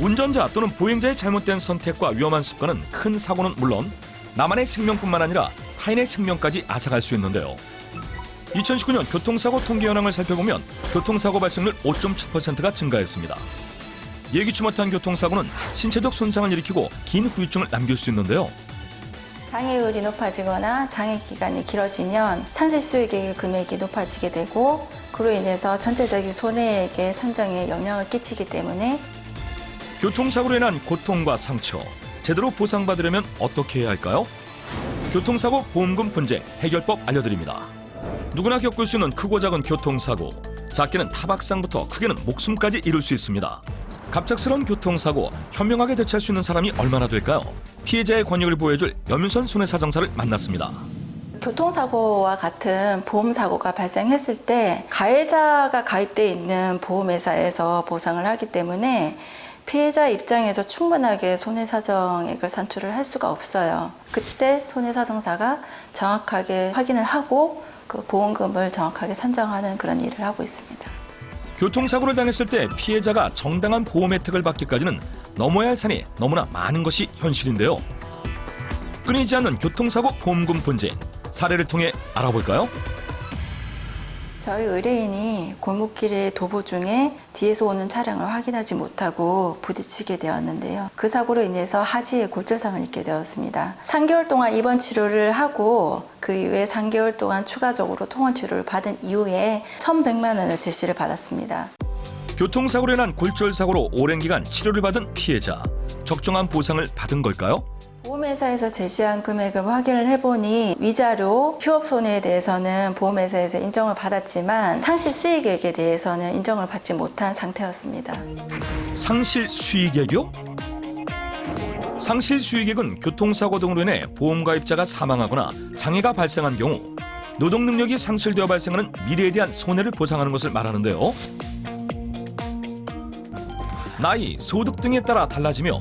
운전자 또는 보행자의 잘못된 선택과 위험한 습관은 큰 사고는 물론 나만의 생명뿐만 아니라 타인의 생명까지 앗아갈 수 있는데요. 2019년 교통사고 통계 현황을 살펴보면 교통사고 발생률 5.7%가 증가했습니다. 예기치 못한 교통사고는 신체적 손상을 일으키고 긴 후유증을 남길 수 있는데요. 장애율이 높아지거나 장애 기간이 길어지면 상실수익액의 금액이 높아지게 되고 그로 인해서 전체적인 손해액의 산정에 영향을 끼치기 때문에 교통사고로 인한 고통과 상처, 제대로 보상받으려면 어떻게 해야 할까요? 교통사고 보험금 분쟁 해결법 알려드립니다. 누구나 겪을 수 있는 크고 작은 교통사고, 작게는 타박상부터 크게는 목숨까지 잃을 수 있습니다. 갑작스러운 교통사고, 현명하게 대처할 수 있는 사람이 얼마나 될까요? 피해자의 권익을 보호해줄 염윤선 손해사정사를 만났습니다. 교통사고와 같은 보험사고가 발생했을 때 가해자가 가입돼 있는 보험회사에서 보상을 하기 때문에 피해자 입장에서 충분하게 손해사정액을 산출을 할 수가 없어요. 그때 손해사정사가 정확하게 확인을 하고 그 보험금을 정확하게 산정하는 그런 일을 하고 있습니다. 교통사고를 당했을 때 피해자가 정당한 보험 혜택을 받기까지는 넘어야 할 산이 너무나 많은 것이 현실인데요. 끊이지 않는 교통사고 보험금 분쟁, 사례를 통해 알아볼까요? 저희 의뢰인이 골목길에 도보 중에 뒤에서 오는 차량을 확인하지 못하고 부딪히게 되었는데요. 그 사고로 인해서 하지에 골절상을 입게 되었습니다. 3개월 동안 입원 치료를 하고 그 이후에 3개월 동안 추가적으로 통원 치료를 받은 이후에 1,100만 원을 제시를 받았습니다. 교통사고로 인한 골절사고로 오랜 기간 치료를 받은 피해자, 적정한 보상을 받은 걸까요? 보험회사에서 제시한 금액을 확인을 해보니 위자료, 휴업손해에 대해서는 보험회사에서 인정을 받았지만 상실 수익액에 대해서는 인정을 받지 못한 상태였습니다. 상실 수익액이요? 상실 수익액은 교통사고 등으로 인해 보험가입자가 사망하거나 장애가 발생한 경우 노동 능력이 상실되어 발생하는 미래에 대한 손해를 보상하는 것을 말하는데요. 나이, 소득 등에 따라 달라지며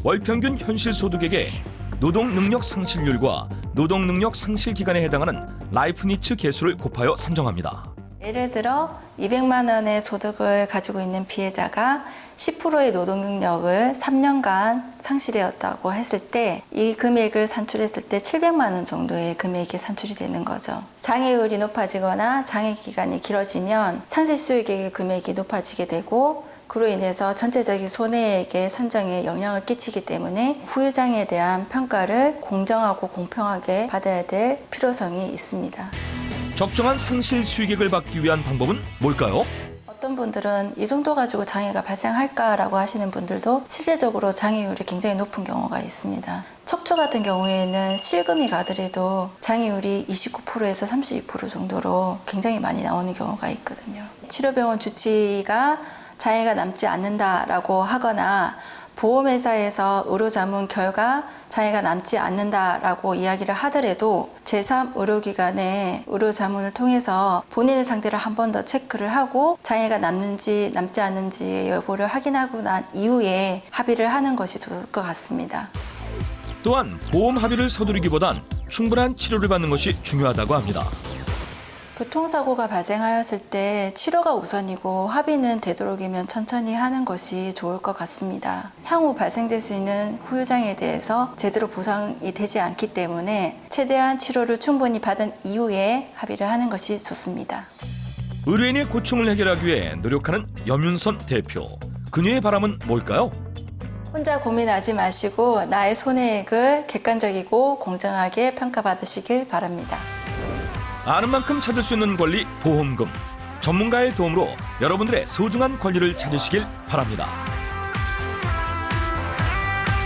월평균 현실 소득액의 노동 능력 상실률과 노동 능력 상실 기간에 해당하는 라이프 니츠 계수를 곱하여 산정합니다. 예를 들어 200만 원의 소득을 가지고 있는 피해자가 10%의 노동 능력을 3년간 상실되었다고 했을 때 이 금액을 산출했을 때 700만 원 정도의 금액이 산출이 되는 거죠. 장애율이 높아지거나 장애 기간이 길어지면 상실 수익액의 금액이 높아지게 되고 그로 인해서 전체적인 손해액의 산정에 영향을 끼치기 때문에 후유장에 대한 평가를 공정하고 공평하게 받아야 될 필요성이 있습니다. 적정한 상실 수익액을 받기 위한 방법은 뭘까요? 어떤 분들은 이 정도 가지고 장애가 발생할까라고 하시는 분들도 실제적으로 장애율이 굉장히 높은 경우가 있습니다. 척추 같은 경우에는 실금이 가더라도 장애율이 29%에서 32% 정도로 굉장히 많이 나오는 경우가 있거든요. 치료병원 주치의가 장애가 남지 않는다라고 하거나 보험회사에서 의료자문 결과 장애가 남지 않는다라고 이야기를 하더라도 제3의료기관의 의료자문을 통해서 본인의 상태를 한 번 더 체크를 하고 장애가 남는지 남지 않는지 여부를 확인하고 난 이후에 합의를 하는 것이 좋을 것 같습니다. 또한 보험 합의를 서두르기보단 충분한 치료를 받는 것이 중요하다고 합니다. 교통사고가 발생하였을 때 치료가 우선이고 합의는 되도록이면 천천히 하는 것이 좋을 것 같습니다. 향후 발생될 수 있는 후유장에 대해서 제대로 보상이 되지 않기 때문에 최대한 치료를 충분히 받은 이후에 합의를 하는 것이 좋습니다. 의뢰인의 고충을 해결하기 위해 노력하는 염윤선 대표. 그녀의 바람은 뭘까요? 혼자 고민하지 마시고 나의 손해액을 객관적이고 공정하게 평가받으시길 바랍니다. 아는 만큼 찾을 수 있는 권리 보험금. 전문가의 도움으로 여러분들의 소중한 권리를 찾으시길 바랍니다.